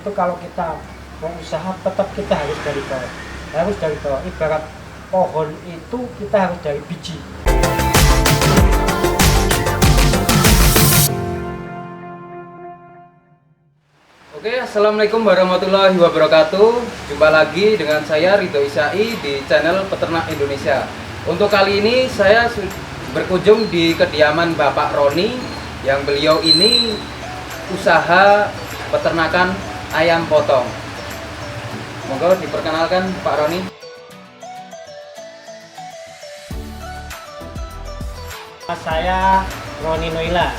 itu kalau kita mau usaha tetap kita harus dari bawah. Harus dari bawah. Ibarat pohon itu kita harus dari biji. Oke, assalamualaikum warahmatullahi wabarakatuh. Jumpa lagi dengan saya Ridho Isai di channel Peternak Indonesia. Untuk kali ini saya berkunjung di kediaman Bapak Roni, yang beliau ini usaha peternakan ayam potong. Monggo diperkenalkan Pak Roni. Saya Roni Noila,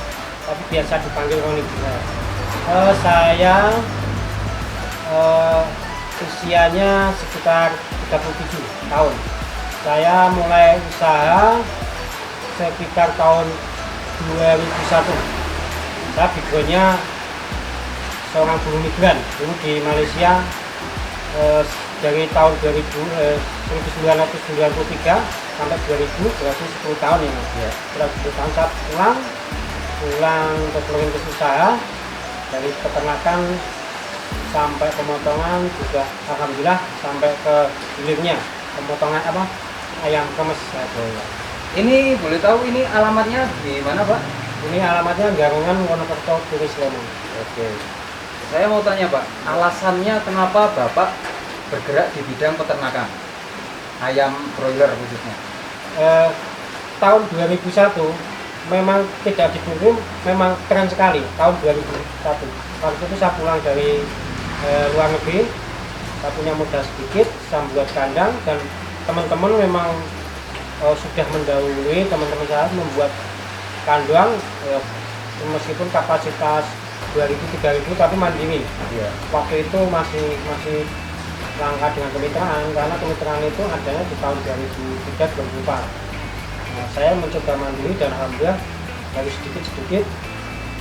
tapi biasa dipanggil Roni juga. Saya usianya sekitar 37 tahun. Saya mulai usaha sekitar tahun 2001. Saya backgroundnya seorang buruh migran dulu di Malaysia, dari tahun 1993 sampai 2000, berarti 10 tahun ya. Setelah 10 tahun saya pulang ke perintis usaha, dari peternakan sampai pemotongan juga alhamdulillah sampai ke hilirnya pemotongan ayam kremes. Ini boleh tahu ini alamatnya di mana, Pak? Ini alamatnya Garongan, Wonokerto, Turis Sleman. Oke. Saya mau tanya, Pak, alasannya kenapa Bapak bergerak di bidang peternakan ayam broiler khususnya? Tahun 2001 memang tidak dipungkiri, memang keren sekali tahun 2001. Waktu itu saya pulang dari luar negeri, saya punya modal sedikit, saya buat kandang, dan teman-teman memang sudah mendahului teman-teman saya membuat kandang, meskipun kapasitas 2000-3000 tapi mandiri. Waktu itu masih langka dengan kemitraan, karena kemitraan itu adanya di tahun 2003-2004. Saya mencoba mandiri dan alhamdulillah dari sedikit-sedikit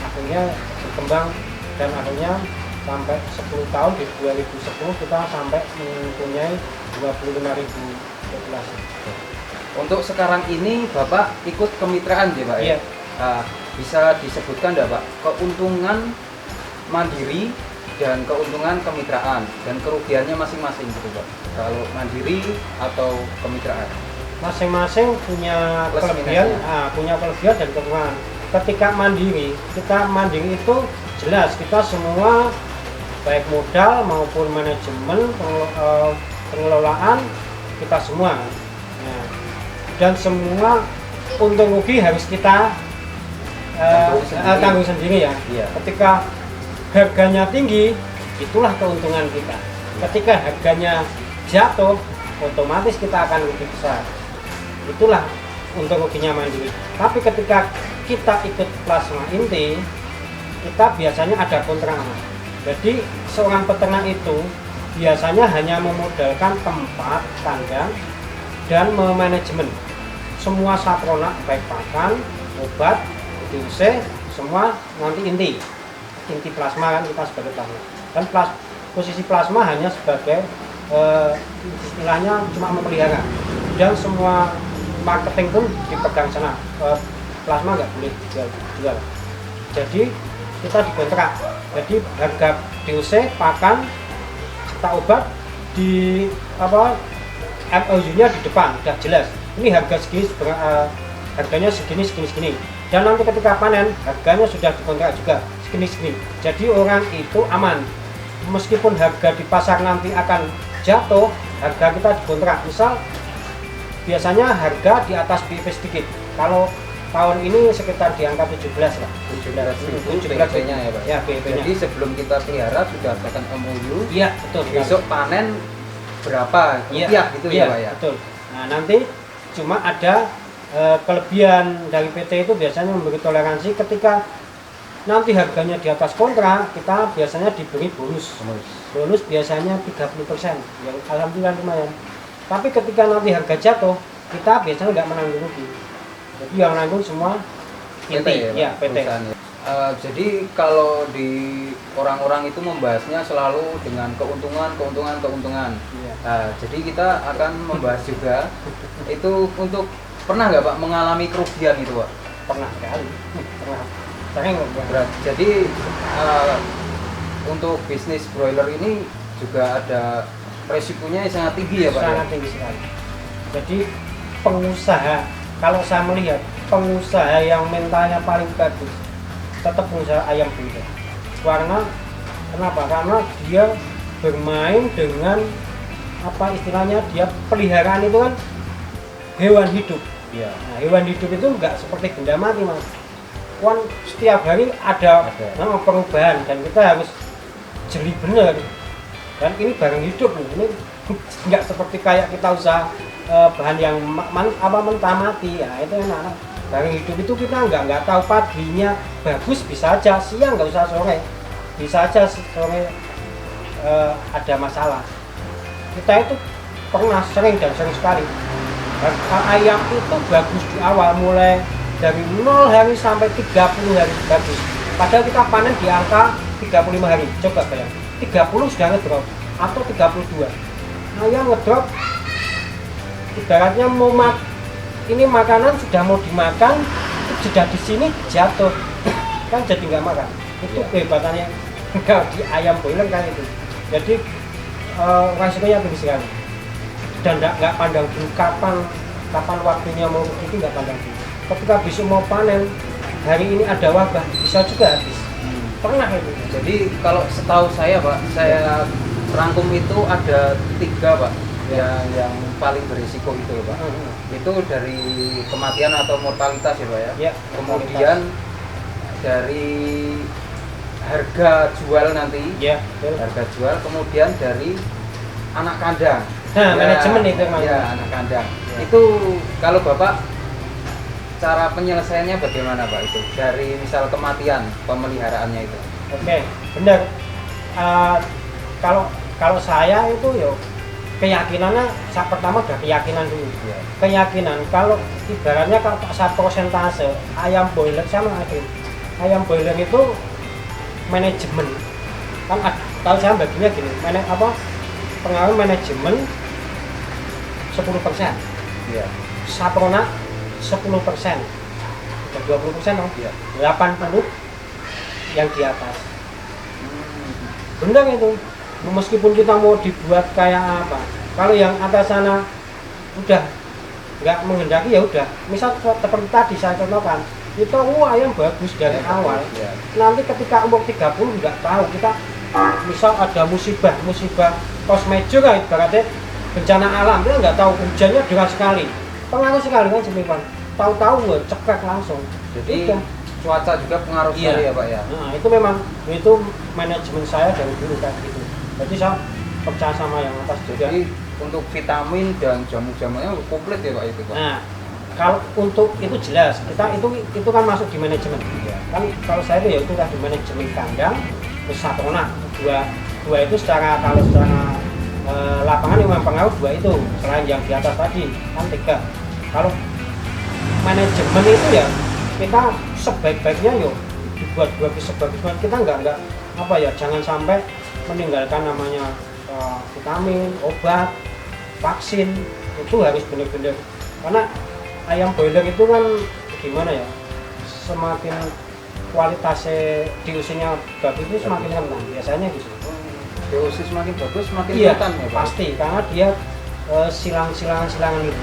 akhirnya berkembang, dan akhirnya sampai 10 tahun di 2010 kita sampai mempunyai 25.000 populasi. Untuk sekarang ini Bapak ikut kemitraan ya, Pak? Iya. Bisa disebutkan enggak, Pak, keuntungan mandiri dan keuntungan kemitraan dan kerugiannya masing-masing gitu, Pak? Kalau mandiri atau kemitraan? Masing-masing punya kelebihan, punya kelebihan dan kekurangan. Ketika mandiri, kita mandiri itu jelas kita semua baik modal maupun manajemen pengelolaan kita semua. Dan semua untung rugi harus kita tanggung sendiri ya. Iya. Ketika harganya tinggi, itulah keuntungan kita. Ketika harganya jatuh, otomatis kita akan rugi besar. Itulah untung ruginya mandiri. Tapi ketika kita ikut plasma inti, kita biasanya ada kontrak. Jadi seorang peternak itu biasanya hanya memodalkan tempat kandang dan memanajemen semua sapronak, baik pakan, obat, diuse, semua nanti inti plasma, kan kita sebagai plasma. Dan posisi plasma hanya sebagai istilahnya cuma memelihara, dan semua marketing pun dipegang sana. Plasma nggak boleh jual. Jadi kita dikontrak. Jadi harga diuse, pakan, serta obat di MOU-nya di depan sudah jelas. Ini harga segini, harganya segini. Dan nanti ketika panen harganya sudah dikontrak juga segini. Jadi orang itu aman. Meskipun harga di pasar nanti akan jatuh, harga kita dikontrak. Misal biasanya harga di atas BIP sedikit. Kalau tahun ini sekitar di angka 17 lah. 17.000 BIP-nya ya, Pak? Ya, BIP-nya. Jadi sebelum kita pelihara sudah akan MOU. Iya, betul. Besok panen berapa rupiah gitu ya, Pak ya? Betul. Nah, nanti cuma ada kelebihan dari PT itu biasanya memberi toleransi ketika nanti harganya di atas kontrak, kita biasanya diberi bonus. Bonus biasanya 30%, yang alhamdulillah lumayan. Tapi ketika nanti harga jatuh, kita biasanya nggak menanggung rugi. Jadi yang menanggung semua PT, ya, PT. Jadi kalau di orang-orang itu membahasnya selalu dengan keuntungan. Iya. Jadi kita akan membahas juga itu untuk pernah nggak, Pak, mengalami kerugian itu, Pak? Pernah sekali. Pernah. Sering Jadi untuk bisnis broiler ini juga ada resikonya yang sangat tinggi ya Pak? Sangat tinggi sekali. Jadi pengusaha, kalau saya melihat pengusaha yang mentalnya paling bagus tetap pengusaha ayam broiler. Kenapa? Karena dia bermain dengan apa istilahnya, dia peliharaan itu kan hewan hidup. Iya. Nah, hewan hidup itu enggak seperti benda mati Mas. Kan setiap hari ada. Perubahan dan kita harus jeli benar. Dan ini barang hidup nih. Ini enggak seperti kayak kita usaha bahan yang mentah mati ya, itu enak. Barang hidup itu kita nggak tahu paginya bagus bisa aja siang, nggak usah sore, bisa aja sore ada masalah. Kita itu pernah sering sekali. Dan ayam itu bagus di awal, mulai dari 0 hari sampai 30 hari bagus. Padahal kita panen di angka 35 hari. Coba bayangin, 30 sudah ngedrop atau 32. Ayam ngedrop, ibaratnya ini makanan sudah mau dimakan, sudah di sini jatuh, kan jadi nggak makan. Itu kehebatannya kalau di ayam broiler kan itu. Jadi resikonya tinggi sekali. Dan nggak pandang dulu kapan waktunya mau begitu, nggak pandang dulu. Ketika besok mau panen, hari ini ada wabah, bisa juga habis. Pernah itu. Jadi kalau setahu saya Pak, saya rangkum itu ada 3 Pak yang paling berisiko itu Pak. Itu dari kematian atau mortalitas ya Pak ya. Ya, kemudian dari harga jual nanti. Ya, harga jual, kemudian dari anak kandang. Nah, manajemen itu ya, anak kandang. Itu kalau Bapak cara penyelesaiannya bagaimana Pak itu? Dari misal kematian pemeliharaannya itu. Oke, benar. Kalau saya itu yo keyakinannya, pertama udah keyakinan dulu. Keyakinan kalau ibaratnya kalau saya persentase ayam broiler sama ayam broiler itu manajemen kan. Kalau saya baginya gini, pengaruh manajemen 10%, saprona 10%, udah 20% dong, 80 yang di atas. Benar itu, meskipun kita mau dibuat kayak apa, kalau yang atas sana udah nggak menghendaki ya udah. Misal seperti tadi saya contohkan, itu ayam bagus dari awal, nanti ketika umur 30 nggak tahu kita, misal ada musibah force major kan, ibaratnya bencana alam, kita nggak tahu, hujannya deras sekali, pengaruh sekali kan semipan, tahu-tahu cekrek langsung. Jadi cuaca juga pengaruh sekali ya Pak ya. Nah itu memang itu manajemen saya dari dulu kayak gitu. Jadi saya percaya sama yang atas juga. Jadi untuk vitamin dan jamu-jamunya komplit ya Pak itu Pak. Nah kalau untuk itu jelas kita itu kan masuk di manajemen. Kan kalau saya itu ya itu di manajemen kandang, terus saprona dua itu secara lapangan yang mempengaruhi 2 itu, selain yang di atas tadi kan 3. Kalau manajemen itu ya kita sebaik-baiknya yuk dibuat sebagus kita nggak apa ya, jangan sampai meninggalkan namanya vitamin, obat, vaksin, itu harus benar-benar, karena ayam broiler itu kan gimana ya, semakin kualitasnya diusinya bagus itu semakin rentan biasanya gitu. DOC semakin bagus semakin rentan ya Pak? Pasti, karena dia silangan itu.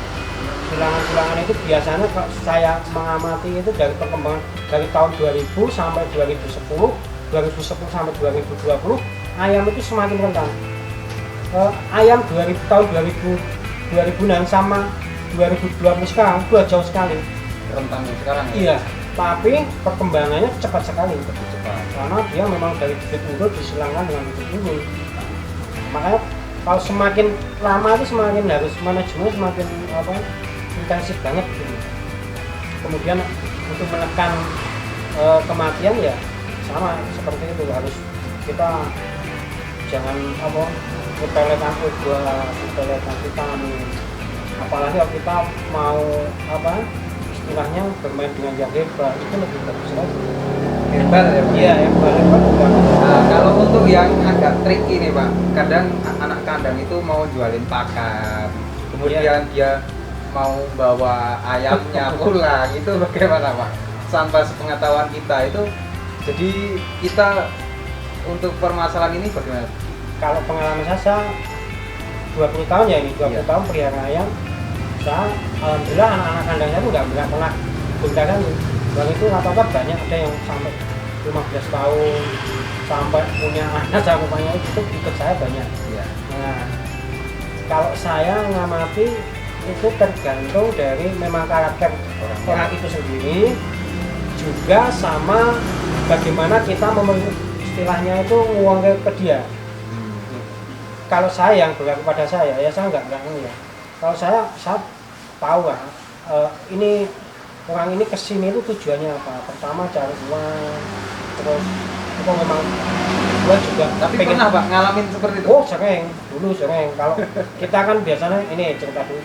Silangan itu biasanya kalau saya mengamati itu dari perkembangan dari tahun 2000 sampai 2010 sampai 2020 ayam itu semakin rentan. Ayam tahun 2000-an sama 2020 sekarang itu jauh sekali rentannya sekarang ya? Iya, tapi perkembangannya cepat sekali, karena dia memang dari bibit unggul disilangkan dengan bibit unggul. Makanya kalau semakin lama itu semakin harus manajemen semakin intensif banget gitu. Kemudian untuk menekan kematian ya sama seperti itu, harus kita jangan menyepelekan menyepelekan vitamin, apalagi kalau kita mau istilahnya bermain dengan yang herbal itu lebih bagus lagi. Herbal ya Pak? Iya, herbal juga. Nah, kalau untuk yang agak tricky nih Pak, kadang anak kandang itu mau jualin pakan, kemudian dia mau bawa ayamnya pulang, itu bagaimana Pak? Sampai sepengetahuan kita itu, jadi kita untuk permasalahan ini bagaimana? Kalau pengalaman saya 20 tahun ya ini, 20 Iya. tahun pelihara ayam. Saya alhamdulillah anak-anak kandangnya itu nggak pernah gonta-ganti. Dan itu rata-rata banyak, ada yang sampai 15 tahun sampai punya anak cakupannya itu ikut saya banyak. Iya. Nah, kalau saya ngamati itu tergantung dari memang karakter orang itu sendiri, juga sama bagaimana kita istilahnya itu nguang ke dia. Kalau saya yang berlaku pada saya, ya saya nggak ya. Kalau saya tahu lah, ini orang ini kesini itu tujuannya apa? Pertama cari uang, terus itu memang gua juga. Tapi pengen, pernah Pak ngalamin seperti itu? oh sering, dulu sering. Kalau kita kan biasanya ini cerita dulu,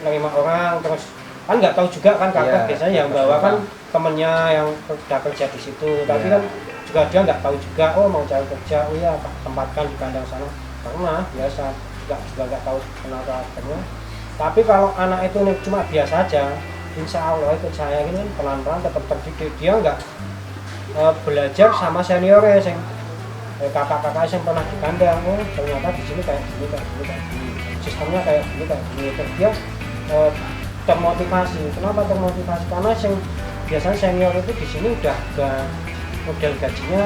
nerima orang terus kan nggak tahu juga kan kakak, Iya, biasanya yang bawa kan temennya yang udah kerja di situ, tapi Iya. kan juga dia nggak tahu juga, oh mau cari kerja, oh ya tempatkan di kandang sana, karena biasa nggak tahu kenal karakternya. Tapi kalau anak itu cuma biasa aja, insya Allah itu saya ini kan pelan-pelan tetap terdidik, dia nggak belajar sama seniornya yang kakak-kakak yang pernah di kandang, oh ternyata di sini kayak gini, sistemnya kayak gini, terus dia termotivasi. Kenapa termotivasi? Karena yang biasanya senior itu di sini udah model gajinya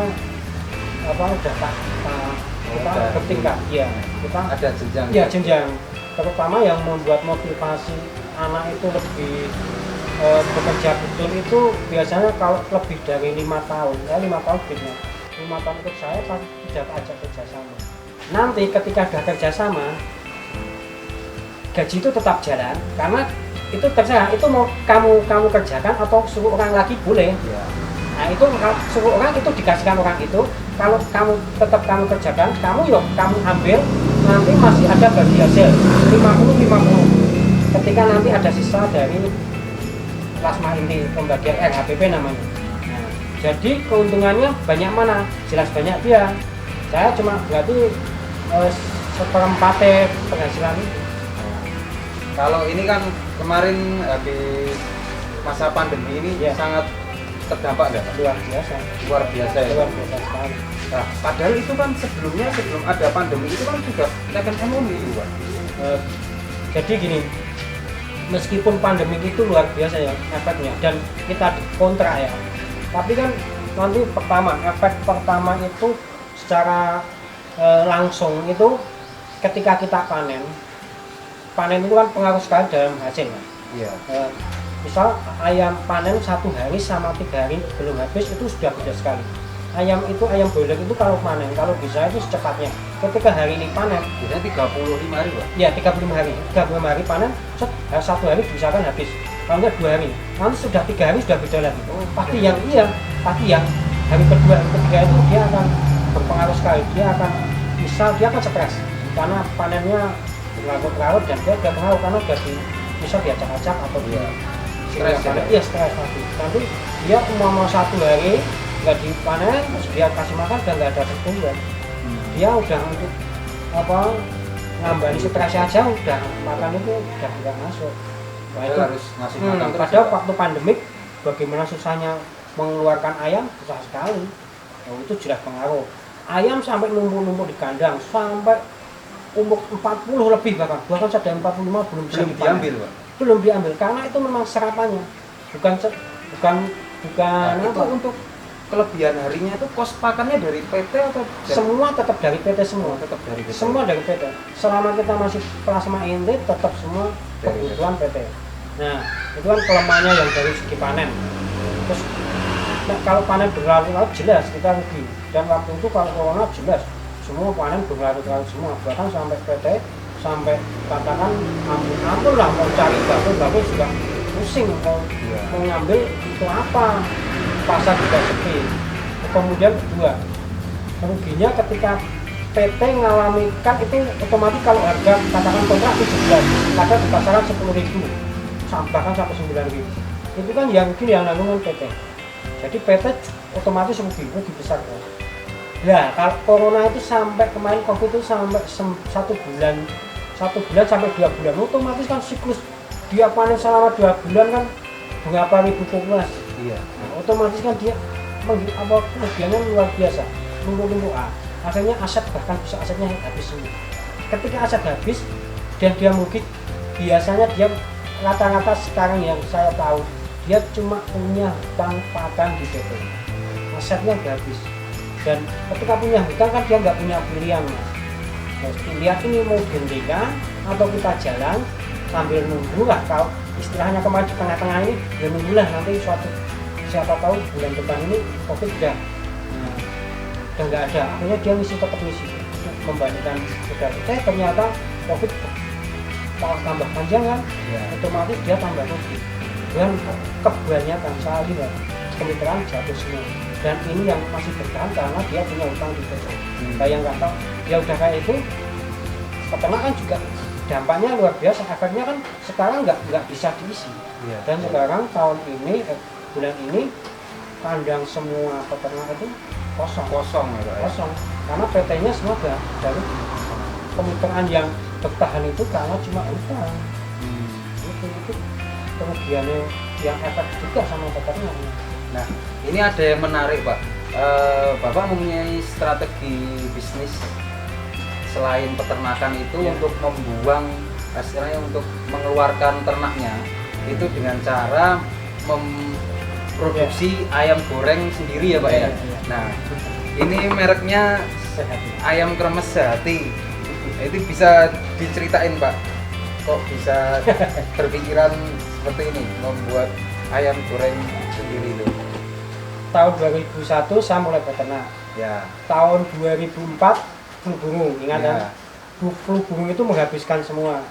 apa udah kita bertingkat ya, kita Ada jenjang. ya jenjang, terutama yang membuat motivasi anak itu lebih bekerja betul itu biasanya kalau lebih dari 5 tahun, ya 5 tahun gitu, 5 tahun ikut saya pasti tidak ajak kerjasama. Nanti ketika sudah kerjasama, gaji itu tetap jalan, karena itu terserah, itu mau kamu kerjakan atau suruh orang lagi boleh. Iya. Nah itu suruh orang itu dikasihkan orang itu, kalau kamu tetap kamu kerjakan, kamu ambil, nanti masih ada bagi hasil 50-50. Ketika nanti ada sisa dari plasma inti pembagian RHPP namanya. Nah, jadi keuntungannya banyak mana? Jelas banyak dia. Saya cuma berarti seperempat penghasilan itu. Kalau ini kan kemarin habis masa pandemi ini Ya. sangat terdampak nggak Pak? Luar biasa. Luar biasa ya. Luar biasa sekali. Nah, padahal itu kan sebelum ada pandemi itu kan sudah tekan ekonomi itu Pak. Jadi gini, meskipun pandemi itu luar biasa ya efeknya dan kita kontra ya, tapi kan nanti efek pertama itu secara langsung itu ketika kita panen itu kan pengaruh sekali dalam hasil ya. Iya. Misal ayam panen 1 hari sama 3 hari belum habis itu sudah beda sekali. Ayam broiler itu kalau panen, kalau bisa itu secepatnya. Ketika hari ini panen, Biasanya 35 hari Pak. ya 35 hari panen, 1 hari misalkan habis. Kalau enggak 2 hari, nanti sudah 3 hari sudah beda lagi. Pasti yang hari kedua, hari ketiga itu dia akan berpengaruh sekali. Dia akan stres karena panennya berlarut-larut dan dia udah pengaruh karena udah bisa diacak-acak atau dia Stres ya? Iya stres nanti dia mau 1 hari nggak dipanen, terus dia kasih makan dan nggak ada pertumbuhan. Dia udah untuk nambah stres aja udah makan itu udah nggak masuk. Nah, itu harus ngasih makan terus. padahal ya, Pak? waktu pandemik bagaimana susahnya mengeluarkan ayam, susah sekali. Oh, itu jelas pengaruh. Ayam sampai numpuk-numpuk di kandang sampai umur 40 lebih bahkan sudah 45 belum bisa Belum dipanen. diambil Pak. Belum diambil karena itu memang serapannya bukan Nah, itu apa. untuk kelebihan harinya itu kos pakannya dari PT atau Semua tetap dari PT semua. tetap dari PT? Semua dari PT. Selama kita masih plasma inti tetap semua Dari kebutuhan PT. Nah, itu kan kelemahannya yang dari segi panen. Terus kalau panen berlarut-larut jelas kita rugi. Dan waktu itu kalau corona jelas semua panen berlarut-larut semua. Bahkan sampai PT sampai katakan ampun lah mau cari bagus juga pusing mau ngambil itu apa, pasar juga sepi. Kemudian kedua, ruginya ketika PT ngalami kan itu otomatis kalau harga katakan kontrak 17, harga di pasaran 10.000 bahkan sampai 9.000, itu kan yang mungkin yang nanggung PT. Jadi PT otomatis rugi besar kan. Nah kalau corona itu sampai kemarin COVID itu sampai 1 bulan sampai 2 bulan, otomatis kan siklus dia panen selama 2 bulan kan berapa ribu populasi. Iya. Nah, otomatis kan dia kerugiannya luar biasa. numpuk-numpuk. Akhirnya aset, bahkan bisa asetnya habis semua. Ketika aset habis dan dia mungkin biasanya dia rata-rata sekarang yang saya tahu dia cuma punya hutang padang di PT, asetnya udah habis. Dan ketika punya hutang kan dia nggak punya pilihan, Mas. Nah, pilihan ini mau dihentikan atau kita jalan sambil nunggu lah, kalau istilahnya kemarin di tengah-tengah ini ya nunggulah nanti suatu siapa tahu bulan depan ini COVID udah nggak ada, akhirnya dia tetap ngisi membandingkan saudara. Ternyata COVID malah tambah panjang kan, otomatis dia tambah rugi. Dan kebanyakan saya lihat kemitraan jatuh semua, dan ini yang masih bertahan karena dia punya utang di PT. Bayangkan kalau dia udah kayak itu, peternak kan juga dampaknya luar biasa. Akhirnya kan sekarang nggak bisa diisi. Dan sekarang tahun ini bulan ini kandang semua peternak itu kosong ya, Pak, ya? Kosong karena PT-nya semua dari kemitraan yang bertahan itu karena cuma utang. Itu kerugiannya yang efek juga sama peternak. Nah, ini ada yang menarik, Pak. Bapak mempunyai strategi bisnis selain peternakan itu untuk membuang hasilnya, untuk mengeluarkan ternaknya itu dengan cara memproduksi ayam goreng sendiri ya, Pak ya. Nah, ini mereknya ayam kremes sehati. Itu bisa diceritain, Pak, kok bisa berpikiran seperti ini membuat ayam goreng sendiri itu? Tahun 2001 saya mulai beternak. Tahun 2004 flu burung, ingat ya? Flu burung itu menghabiskan semua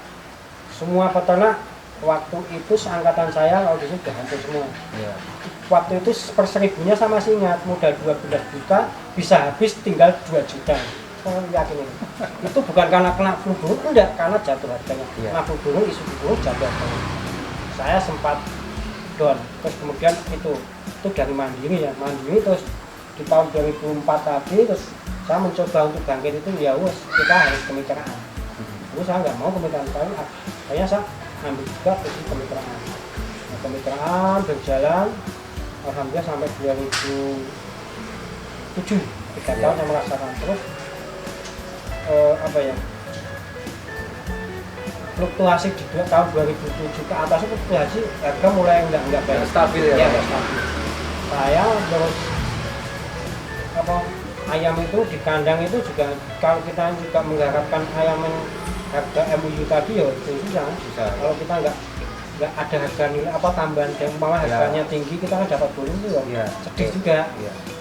peternak. Waktu itu seangkatan saya kalau di sini udah hampir semua. Waktu itu per seribunya saya masih ingat, modal 12 juta bisa habis tinggal 2 juta. Saya yakin ini. Itu bukan karena kena flu burung, enggak, karena jatuh harganya. Kena flu burung, isu burung jatuh harganya. Saya sempat down, terus kemudian itu dari mandiri ya, mandiri. Terus di tahun 2004 tadi terus saya mencoba untuk bangkit itu, ya wes kita harus kemitraan. Terus saya nggak mau kemitraan sekali, akhirnya saya ambil juga posisi kemitraan. Nah, kemitraan berjalan alhamdulillah sampai 2007, 3 tahun saya merasakan. Terus fluktuasi di tahun 2007 ke atas itu fluktuasi harga mulai enggak baik, stabil ya, stabil. Saya terus ayam itu di kandang itu juga, kalau kita juga mengharapkan ayam harga MUU tadi ya itu susah. Kalau kita nggak ada harga nilai tambahan yang malah harganya tinggi, kita kan dapat bonus itu sedih juga.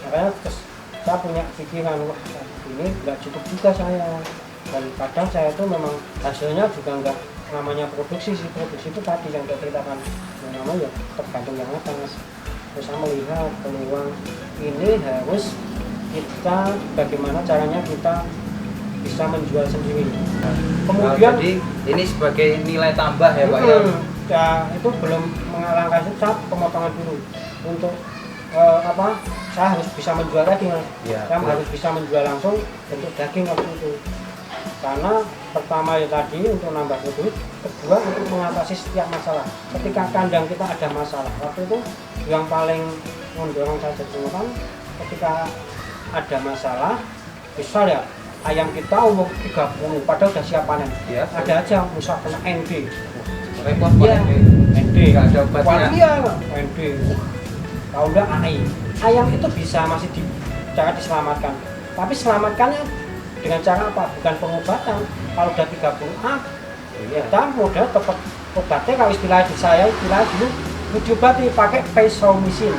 Makanya terus saya punya pikiran, wah ini nggak cukup juga saya. Dan kadang saya itu memang hasilnya juga nggak, namanya produksi itu tadi yang saya ceritakan, yang namanya ya tergantung yang atas. Terus saya melihat peluang ini harus kita bagaimana caranya kita bisa menjual sendiri. Kemudian jadi ini sebagai nilai tambah ya, Pak ya. Ya itu belum mengalangkan itu, saya pemotongan dulu untuk saya harus bisa menjual lagi, Mas. Saya harus bisa menjual langsung untuk daging waktu itu. Karena pertama ya tadi untuk nambah duit, kedua untuk mengatasi setiap masalah. Ketika kandang kita ada masalah, waktu itu yang paling mendorong saya jadikan ketika ada masalah, misal ya ayam kita umur 30 padahal udah siap panen, ada aja misal kena ND, repot ND nggak ada obatnya, ND, kalau enggak AI, ayam itu bisa masih cara diselamatkan, tapi selamatkannya dengan cara apa? Bukan pengobatan. Kalau udah 30 kita modal tetap obatnya, kalau istilah dulu diobati pakai peisomycin,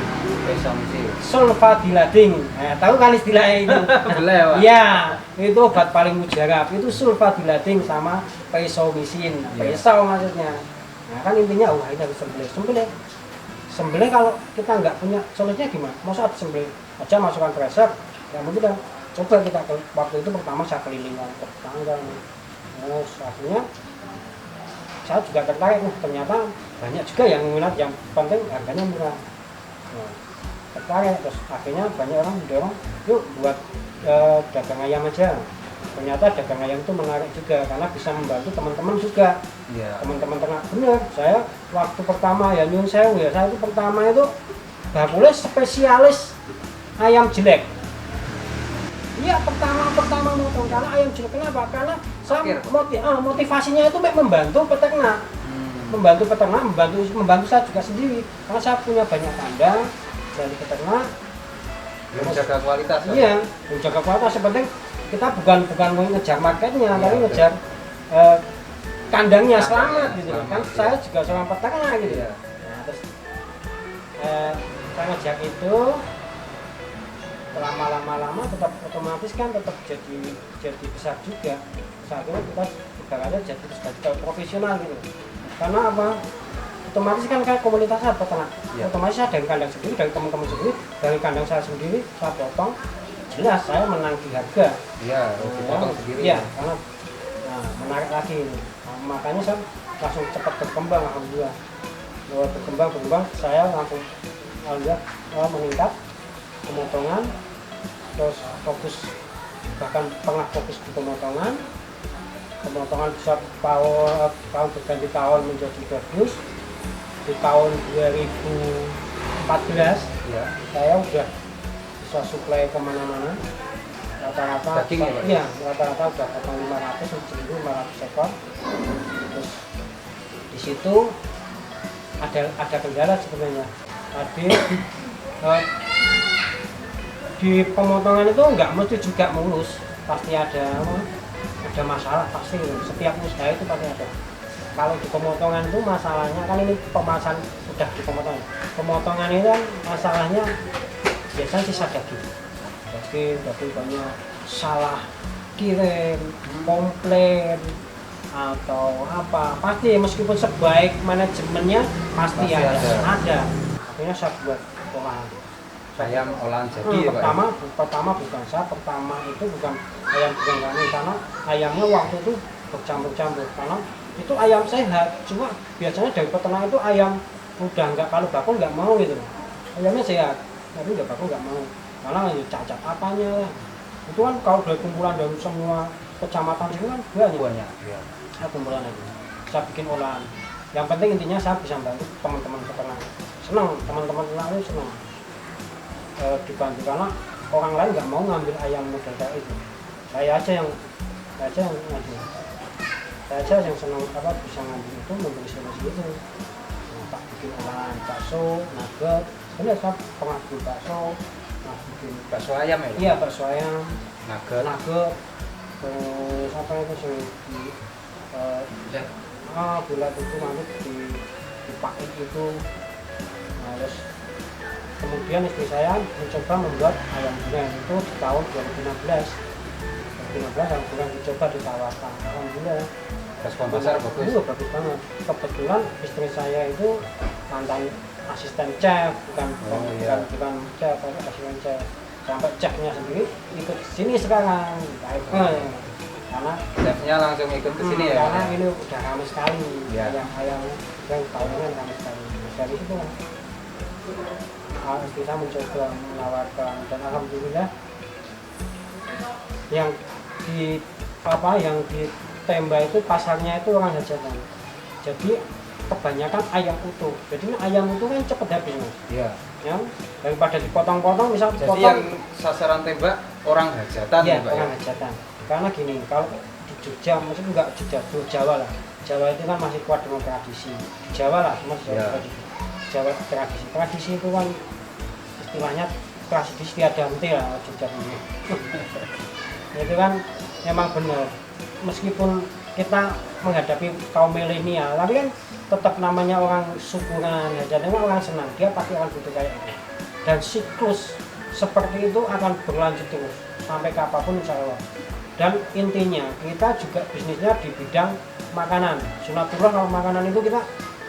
sulfadilading. Tahu kan istilahnya itu? Iya, itu obat paling mujarab, itu sulfadilading sama peisomycin. Peisau maksudnya. Nah kan intinya, wah ini harus sembelih. Kalau kita nggak punya solusinya gimana? Mau saat sembelih aja masukkan resep, ya mungkin coba kita waktu itu pertama saya keliling ke tetangga. Akhirnya saya juga tertarik, ternyata banyak juga yang minat, yang penting harganya murah. Tertarik, terus akhirnya banyak orang mendorong, yuk buat dagang ayam aja. Ternyata dagang ayam itu menarik juga karena bisa membantu teman-teman juga. Teman-teman ternak, bener. Saya waktu pertama ya nyun sewu ya, saya itu pertama itu bakulah spesialis ayam jelek. Iya, pertama motong karena ayam jelek. Kenapa? Karena saya Akhir, motivasinya itu membantu peternak. Membantu peternak, membantu saya juga sendiri. Karena saya punya banyak kandang dari peternak. Menjaga kualitas. Iya, menjaga kualitas. Sepenting kita bukan ngejar marketnya, tapi betul. ngejar kandangnya selamat gitu loh. Kan Selamat, saya juga seorang peternak gitu. Iya. Nah, terus saya ngejar itu lama-lama tetap otomatis kan tetap jadi besar juga. Saat itu kita ibaratnya jadi sebagai profesional gitu. Karena apa? Otomatis kan kayak komunitasnya peternak. Iya. Otomatis saya dari kandang sendiri, dari teman-teman sendiri, dari kandang saya sendiri, saya potong. Jelas saya menang di harga. Iya, dipotong sendiri. Iya, karena menarik lagi ini. Nah, makanya saya langsung cepat berkembang alhamdulillah. Berkembang, saya langsung alhamdulillah meningkat pemotongan, terus fokus bahkan pernah fokus di pemotongan bisa tahun berganti tahun menjadi bagus. Di tahun 2014 Iya. saya udah bisa suplai kemana-mana, rata-rata Daging ya, Pak? iya, rata-rata udah potong 500 ekor. Terus di situ ada kendala sebenarnya. Tadi di pemotongan itu nggak mesti juga mulus, pasti ada masalah pasti. Setiap usaha itu pasti ada. Kalau di pemotongan itu masalahnya kan ini pemasan udah di pemotongan. Pemotongan itu kan masalahnya biasanya sisa daging banyak salah kirim, komplain atau apa. Pasti meskipun sebaik manajemennya pasti ada. Akhirnya saya buat olahan. Ayam olahan jadi ya, Pak? Pertama bukan saya, pertama itu bukan ayam goreng karena ayamnya waktu itu bercampur-campur karena itu ayam sehat, cuma biasanya dari peternak itu ayam udah nggak, kalau bakul nggak mau gitu, ayamnya sehat tapi udah bakul nggak mau karena cacat apanya lah. Itu kan kalau dari kumpulan dari semua kecamatan itu kan banyak. Iya. Saya kumpulan itu, saya bikin olahan. Yang penting intinya saya bisa bantu teman-teman peternak, senang teman-teman peternak itu senang dibantu karena orang lain nggak mau ngambil ayam model kayak itu. Saya aja yang ngadu. Saya aja yang senang bisa ngambil itu, membeli solusi itu. Nah, tak bikin olahan bakso, nugget. Sebenarnya saya pernah bikin bakso, bikin Bakso ayam ya? iya bakso ayam, Nugget. terus apa itu sih bulat itu nanti dipakai itu. Nah, terus kemudian istri saya mencoba membuat ayam goreng itu di tahun 2016 alhamdulillah dicoba ditawarkan, alhamdulillah Respon pasar bagus. Iya, bagus banget. Kebetulan istri saya itu mantan asisten chef, bukan chef, tapi asisten chef. Sampai chefnya sendiri ikut sini sekarang. Karena Chefnya langsung ikut ke sini ya? Karena ini udah ramai sekali. Iya. Ayam yang tahunan ramai sekali. Dari situ lah. Kita mencoba menawarkan dan alhamdulillah yang di Temba itu pasarnya itu orang hajatan. Jadi kebanyakan ayam utuh. Jadi ayam utuh kan cepet habis mas. Iya. Ya, daripada dipotong-potong misal Jadi potong. yang sasaran tembak orang hajatan Iya, ya, Pak? orang hajatan. Karena gini, kalau di Jogja, maksudnya enggak Jogja, Jawa lah. Jawa itu kan masih kuat dengan tradisi. Jawa lah, semua Jawa tradisi. Jawa tradisi. Tradisi itu kan istilahnya tradisi tiadamti lah Jogja ini. Itu kan memang benar. Meskipun kita menghadapi kaum milenial, tapi kan tetap namanya orang syukuran, jadi orang senang, dia pasti akan butuh kayak ini. Dan siklus seperti itu akan berlanjut terus sampai kapanpun insya Allah. Dan intinya kita juga bisnisnya di bidang makanan. Sunatullah kalau makanan itu kita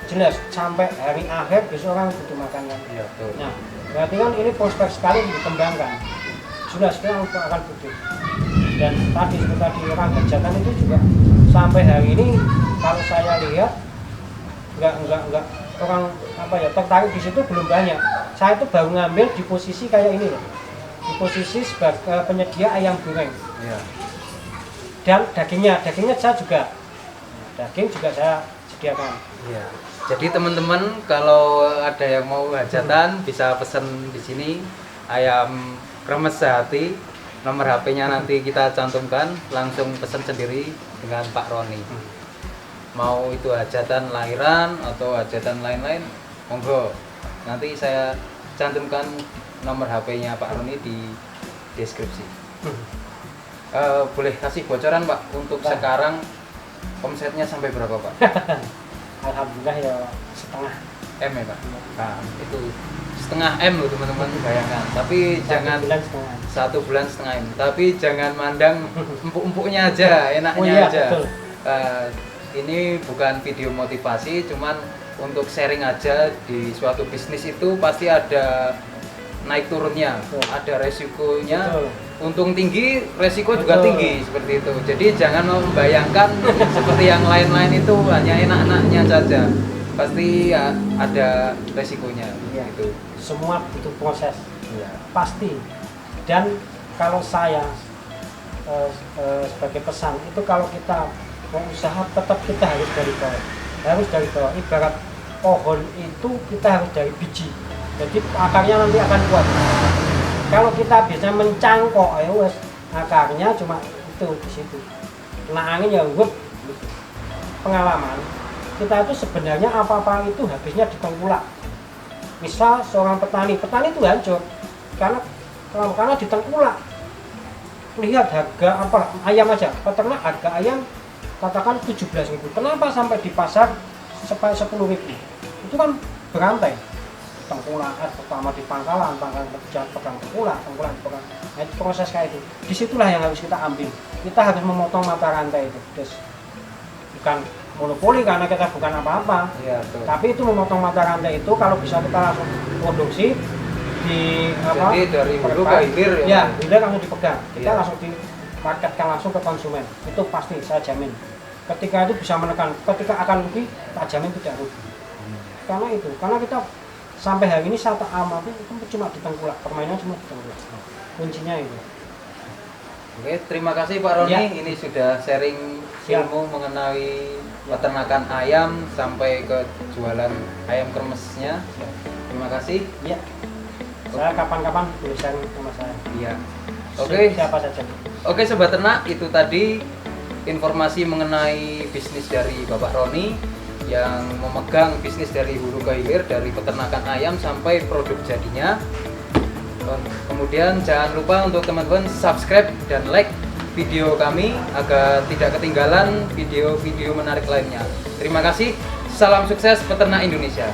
jelas sampai hari akhir besok orang butuh makanan. Iya, betul. Nah, berarti kan ini prospek sekali dikembangkan. Sudah sekarang akan butuh. Dan tadi seperti orang hajatan itu juga sampai hari ini kalau saya lihat enggak orang tertarik di situ belum banyak. Saya itu baru ngambil di posisi kayak ini loh, di posisi sebagai penyedia ayam goreng. Iya. Dan dagingnya saya juga saya sediakan. Iya. Jadi teman-teman kalau ada yang mau hajatan bisa pesen di sini ayam kremes sehati nomor HP-nya nanti kita cantumkan, langsung pesan sendiri dengan Pak Roni. Mau itu hajatan lahiran atau hajatan lain-lain, monggo. Nanti saya cantumkan nomor HP-nya Pak Roni di deskripsi. Boleh kasih bocoran Pak untuk sekarang omsetnya sampai berapa Pak? Alhamdulillah ya setengah M ya Pak? Nah, itu setengah M loh teman-teman, bayangkan. Tapi jangan satu bulan setengah. 1 bulan setengah M. Tapi jangan mandang empuk-empuknya aja, enaknya aja. Betul. Ini bukan video motivasi, cuman untuk sharing aja. Di suatu bisnis itu pasti ada naik turunnya, ada resikonya. Betul. Untung tinggi, resiko juga Betul. tinggi seperti itu. Jadi jangan membayangkan seperti yang lain-lain itu hanya enak-enaknya saja. Pasti ya, ada resikonya. Iya. Gitu. Semua butuh proses, Iya. pasti. Dan kalau saya sebagai pesan itu, kalau kita mau usaha tetap kita harus dari bawah. Ibarat pohon itu kita harus dari biji, jadi akarnya nanti akan kuat. Kalau kita bisa mencangkok, ya wes, akarnya cuma itu di situ. Kena angin ya wup. Pengalaman kita itu sebenarnya apa-apa itu habisnya di tengkulak. Misal seorang petani itu hancur karena di tengkulak. Lihat harga apa ayam aja, peternak harga ayam katakan 17.000. Kenapa sampai di pasar sampai 10.000? Itu kan berantai. Tengkulak pertama di pangkalan pegang tengkulak pegang. Nah, itu proses kayak itu. Disitulah yang harus kita ambil. Kita harus memotong mata rantai itu. Terus bukan monopoli karena kita bukan apa-apa. Iya, betul. Tapi itu memotong mata rantai itu kalau bisa kita langsung produksi di apa? Jadi dari hulu ke hilir ya, hilir langsung dipegang. Kita Iya. langsung dimarketkan langsung ke konsumen. Itu pasti saya jamin. Ketika itu bisa menekan, ketika akan rugi, tak jamin tidak rugi. Karena kita sampai hari ini saya tak amati itu cuma di tengkulak, permainan cuma di tengkulak. Kuncinya itu. Oke, terima kasih Pak Roni. Ya. Ini sudah sharing Siap. ilmu mengenai peternakan ayam sampai ke jualan ayam kremesnya. Terima kasih. Ya. Saya kapan-kapan boleh sharing sama saya. Iya. Oke. Siapa saja. Oke sobat ternak, itu tadi informasi mengenai bisnis dari Bapak Roni yang memegang bisnis dari hulu ke hilir, dari peternakan ayam sampai produk jadinya. Kemudian jangan lupa untuk teman-teman subscribe dan like video kami agar tidak ketinggalan video-video menarik lainnya. Terima kasih, salam sukses peternak Indonesia.